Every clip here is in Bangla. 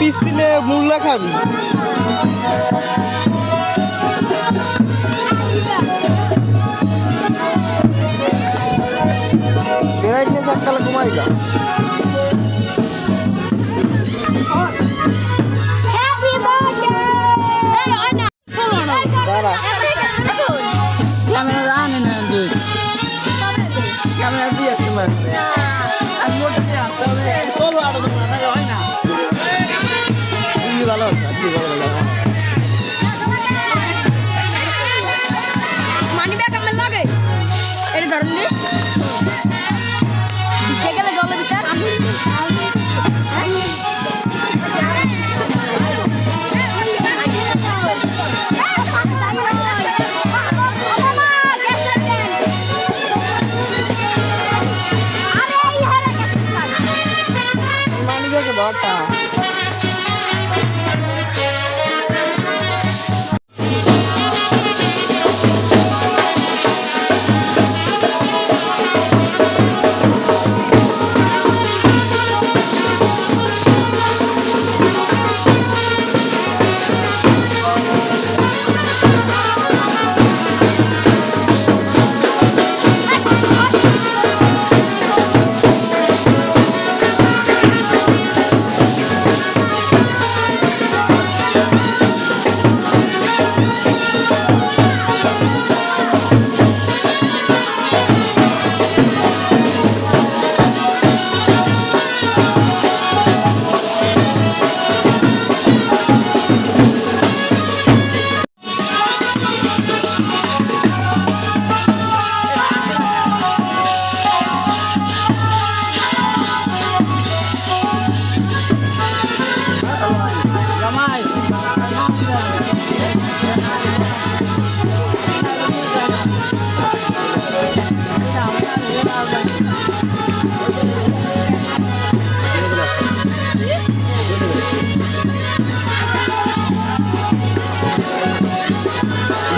পিস পিলে মুল্লা খাবি ব্রাইটনেস এককালে কমাই দাও দাঁড়া ক্যামেরা আনে না দুই ক্যামেরা দিয়ে আসতে পারবে আর মোটর দিয়ে আসতে হবে সব আরো না হয় না ভালো আছে ভালো মানি ব্যাগ আমার লাগে এটা ধরেন দি গেলে জলের ভিতর মানি ব্যাগে ভরটা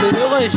ভিডিও করিস